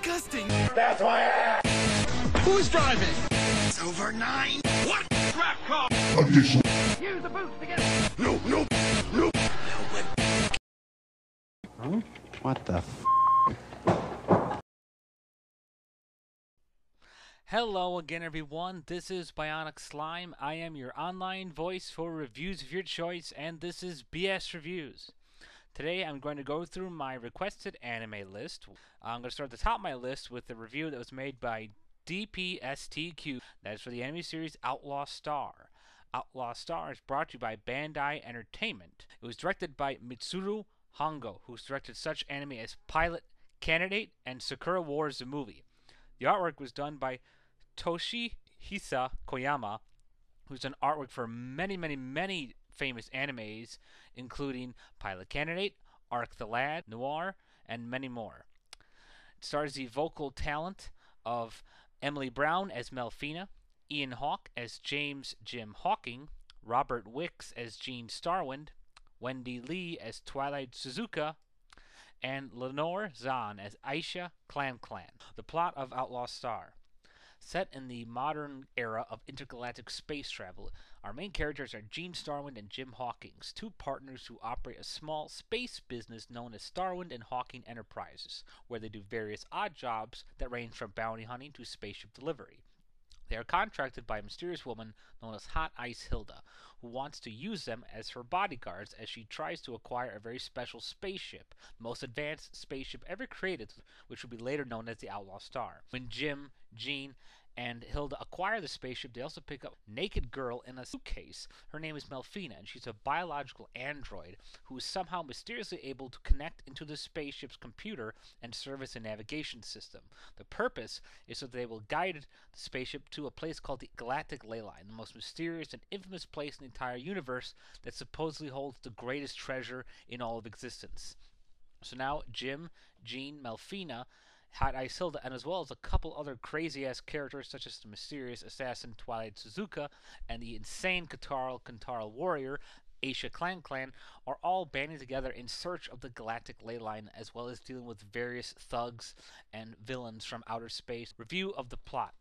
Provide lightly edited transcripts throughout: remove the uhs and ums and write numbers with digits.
disgusting. That's why I asked. Who's driving? It's over 9. What? Crap car. Additional. Use the boots to get it. No. Huh? What the f? Hello again, everyone. This is Bionic Slime. I am your online voice for reviews of your choice, and this is BS Reviews. Today, I'm going to go through my requested anime list. I'm going to start at the top of my list with the review that was made by Dpstq. That is for the anime series Outlaw Star. Outlaw Star is brought to you by Bandai Entertainment. It was directed by Mitsuru Hongo, who's directed such anime as Pilot, Candidate, and Sakura Wars the Movie. The artwork was done by Toshihisa Koyama, who's done artwork for many famous animes, including Pilot Candidate, Arc the Lad, Noir, and many more. It stars the vocal talent of Emily Brown as Melfina, Ian Hawke as James Jim Hawking, Robert Wicks as Gene Starwind, Wendee Lee as Twilight Suzuka, and Lenore Zahn as Aisha Clan. The plot of Outlaw Star. Set in the modern era of intergalactic space travel, our main characters are Gene Starwind and Jim Hawkins, two partners who operate a small space business known as Starwind and Hawking Enterprises, where they do various odd jobs that range from bounty hunting to spaceship delivery. They are contracted by a mysterious woman known as Hot Ice Hilda, who wants to use them as her bodyguards as she tries to acquire a very special spaceship, the most advanced spaceship ever created, which will be later known as the Outlaw Star. When Jim, Gene, and Hilda acquire the spaceship, they also pick up a naked girl in a suitcase. Her name is Melfina, and she's a biological android who is somehow mysteriously able to connect into the spaceship's computer and serve as a navigation system. The purpose is so that they will guide the spaceship to a place called the Galactic Ley Line, the most mysterious and infamous place in the entire universe that supposedly holds the greatest treasure in all of existence. So now Jim, Gene, Melfina, Hot Ice Hilda, and as well as a couple other crazy-ass characters such as the mysterious assassin Twilight Suzuka and the insane Kantaro warrior Aisha Clan are all banding together in search of the Galactic Ley Line, as well as dealing with various thugs and villains from outer space. Review of the plot.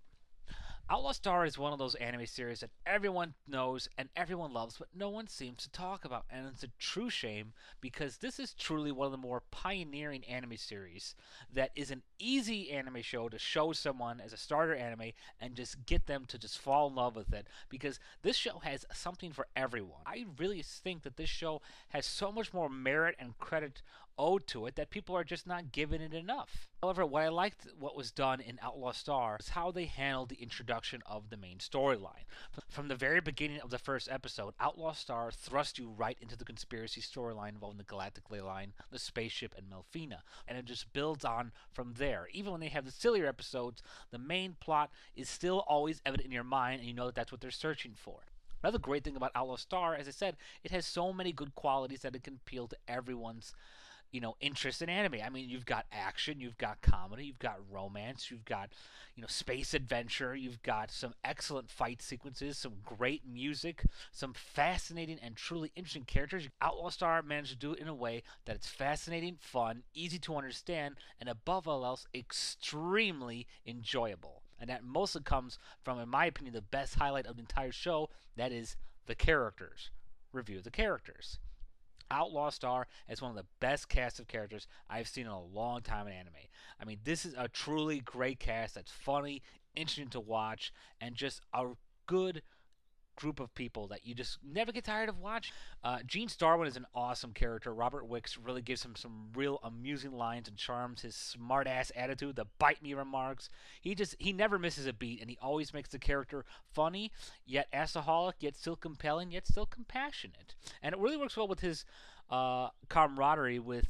Outlaw Star is one of those anime series that everyone knows and everyone loves, but no one seems to talk about, and it's a true shame because this is truly one of the more pioneering anime series that is an easy anime show to show someone as a starter anime and just get them to just fall in love with it, because this show has something for everyone. I really think that this show has so much more merit and credit owed to it that people are just not giving it enough. However, what I liked what was done in Outlaw Star is how they handled the introduction of the main storyline. From the very beginning of the first episode, Outlaw Star thrust you right into the conspiracy storyline involving the Galactic Ley Line, the spaceship, and Melfina, and it just builds on from there. Even when they have the sillier episodes, the main plot is still always evident in your mind, and you know that that's what they're searching for. Another great thing about Outlaw Star, as I said, it has so many good qualities that it can appeal to everyone's interest in anime. I mean, you've got action, you've got comedy, you've got romance, you've got, space adventure, you've got some excellent fight sequences, some great music, some fascinating and truly interesting characters. Outlaw Star managed to do it in a way that it's fascinating, fun, easy to understand, and above all else, extremely enjoyable. And that mostly comes from, in my opinion, the best highlight of the entire show, that is the characters. Review of the characters. Outlaw Star is one of the best cast of characters I've seen in a long time in anime. I mean, this is a truly great cast that's funny, interesting to watch, and just a good group of people that you just never get tired of watching. Gene Starwind is an awesome character. Robert Wicks really gives him some real amusing lines and charms. His smart-ass attitude, the bite-me remarks. He never misses a beat, and he always makes the character funny, yet assaholic, yet still compelling, yet still compassionate. And it really works well with his camaraderie with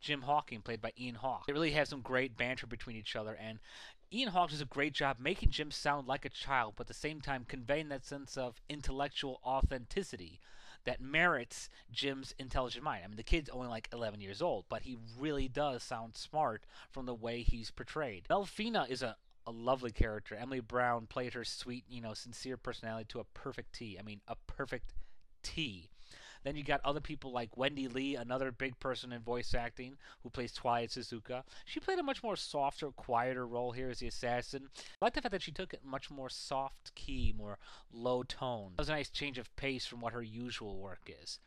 Jim Hawking, played by Ian Hawke. They really have some great banter between each other, and Ian Hawke does a great job making Jim sound like a child, but at the same time conveying that sense of intellectual authenticity that merits Jim's intelligent mind. I mean, the kid's only like 11 years old, but he really does sound smart from the way he's portrayed. Melfina is a lovely character. Emily Brown played her sweet, sincere personality to a perfect T. I mean, a perfect T. Then you got other people like Wendee Lee, another big person in voice acting, who plays Twilight Suzuka. She played a much more softer, quieter role here as the assassin. I like the fact that she took it much more soft key, more low tone. It was a nice change of pace from what her usual work is.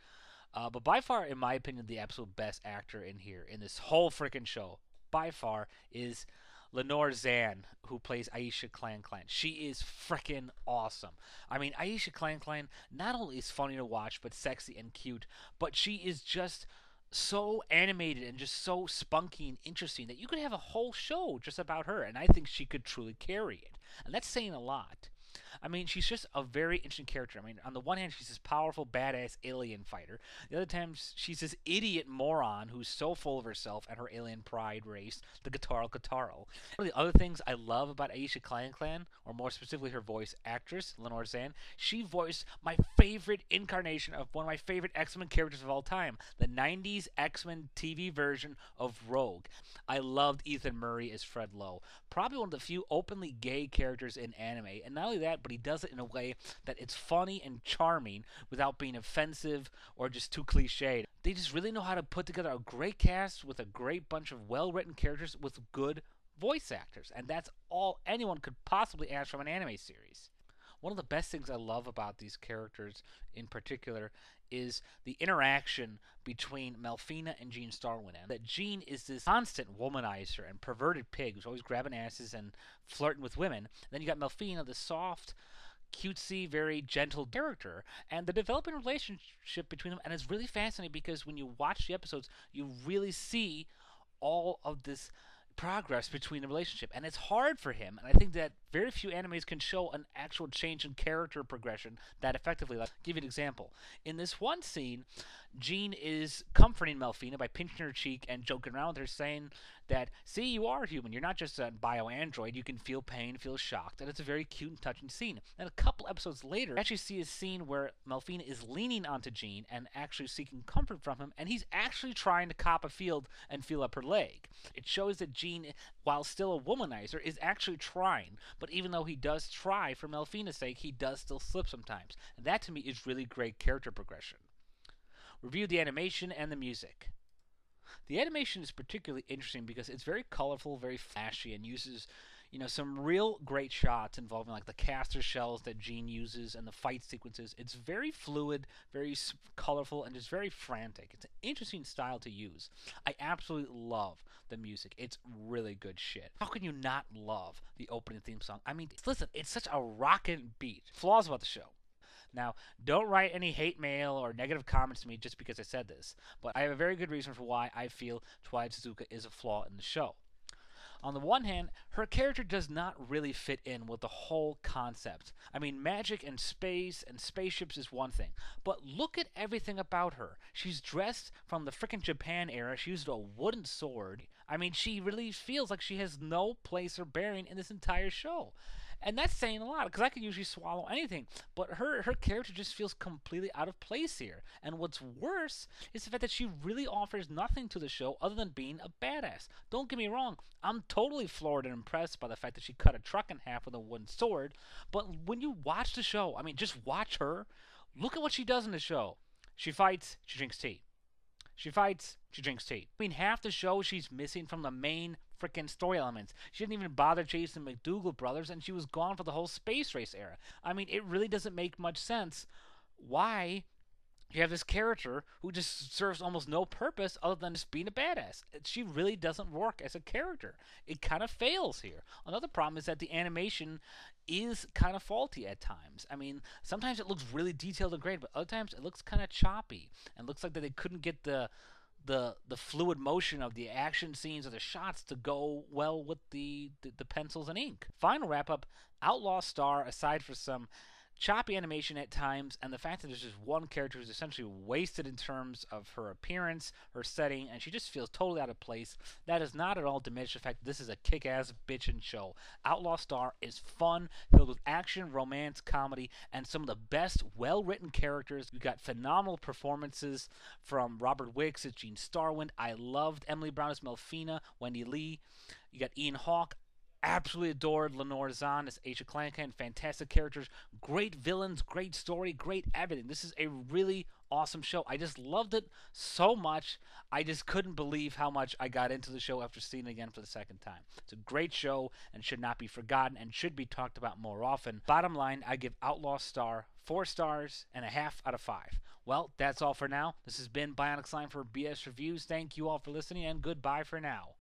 But by far, in my opinion, the absolute best actor in here, in this whole freaking show, by far, is Lenore Zan, who plays Aisha Clan Clan. She is freaking awesome. I mean, Aisha Clan Clan not only is funny to watch, but sexy and cute, but she is just so animated and just so spunky and interesting that you could have a whole show just about her, and I think she could truly carry it. And that's saying a lot. I mean, she's just a very interesting character. I mean, on the one hand, she's this powerful, badass alien fighter. The other times, she's this idiot moron who's so full of herself and her alien pride race, the Guitarl. One of the other things I love about Aisha Clan Clan, or more specifically her voice actress, Lenore Zan, she voiced my favorite incarnation of one of my favorite X-Men characters of all time, the 90s X-Men TV version of Rogue. I loved Ethan Murray as Fred Lowe. Probably one of the few openly gay characters in anime, and not only that, but he does it in a way that it's funny and charming without being offensive or just too cliched. They just really know how to put together a great cast with a great bunch of well-written characters with good voice actors, and that's all anyone could possibly ask from an anime series. One of the best things I love about these characters in particular is the interaction between Melfina and Jean Starwind. And that Jean is this constant womanizer and perverted pig who's always grabbing asses and flirting with women. Then you got Melfina, the soft, cutesy, very gentle character, and the developing relationship between them. And it's really fascinating because when you watch the episodes, you really see all of this progress between the relationship, and it's hard for him, and I think that very few animes can show an actual change in character progression that effectively. I'll give you an example. In this one scene, Jean is comforting Melfina by pinching her cheek and joking around with her, saying that, see, you are human, you're not just a bio-android, you can feel pain, feel shocked, and it's a very cute and touching scene. And a couple episodes later, we actually see a scene where Melfina is leaning onto Jean and actually seeking comfort from him, and he's actually trying to cop a field and feel up her leg. It shows that Jean, while still a womanizer, is actually trying, but even though he does try for Melfina's sake, he does still slip sometimes. And that to me is really great character progression. Review the animation and the music. The animation is particularly interesting because it's very colorful, very flashy, and uses, some real great shots involving like the caster shells that Jean uses and the fight sequences. It's very fluid, very colorful, and just very frantic. It's an interesting style to use. I absolutely love the music. It's really good shit. How can you not love the opening theme song? I mean, listen, it's such a rockin' beat. Flaws about the show. Now, don't write any hate mail or negative comments to me just because I said this, but I have a very good reason for why I feel Twilight Suzuka is a flaw in the show. On the one hand, her character does not really fit in with the whole concept. I mean, magic and space and spaceships is one thing, but look at everything about her. She's dressed from the frickin' Japan era. She used a wooden sword. I mean, she really feels like she has no place or bearing in this entire show. And that's saying a lot, because I can usually swallow anything. But her character just feels completely out of place here. And what's worse is the fact that she really offers nothing to the show other than being a badass. Don't get me wrong, I'm totally floored and impressed by the fact that she cut a truck in half with a wooden sword. But when you watch the show, I mean, just watch her. Look at what she does in the show. She fights, she drinks tea. She fights, she drinks tea. I mean, half the show she's missing from the main freaking story elements. She didn't even bother chasing the McDougal brothers, and she was gone for the whole space race era. I mean, it really doesn't make much sense why you have this character who just serves almost no purpose other than just being a badass. She really doesn't work as a character. It kind of fails here. Another problem is that the animation is kind of faulty at times. I mean, sometimes it looks really detailed and great, but other times it looks kind of choppy and looks like that they couldn't get the fluid motion of the action scenes or the shots to go well with the pencils and ink. Final wrap up, Outlaw Star, aside for some choppy animation at times, and the fact that there's just one character who's essentially wasted in terms of her appearance, her setting, and she just feels totally out of place, that does not at all diminish the fact that this is a kick-ass bitchin' show. Outlaw Star is fun, filled with action, romance, comedy, and some of the best well-written characters. You got phenomenal performances from Robert Wicks as Jean Starwind. I loved Emily Brown as Melfina, Wendee Lee. You got Ian Hawke. Absolutely adored Lenore Zan as Aisha Clan Clan. Fantastic characters, great villains, great story, great everything. This is a really awesome show. I just loved it so much. I just couldn't believe how much I got into the show after seeing it again for the second time. It's a great show and should not be forgotten and should be talked about more often. Bottom line, I give Outlaw Star 4 stars and a half out of 5. Well, that's all for now. This has been Bionic Slime for BS Reviews. Thank you all for listening, and goodbye for now.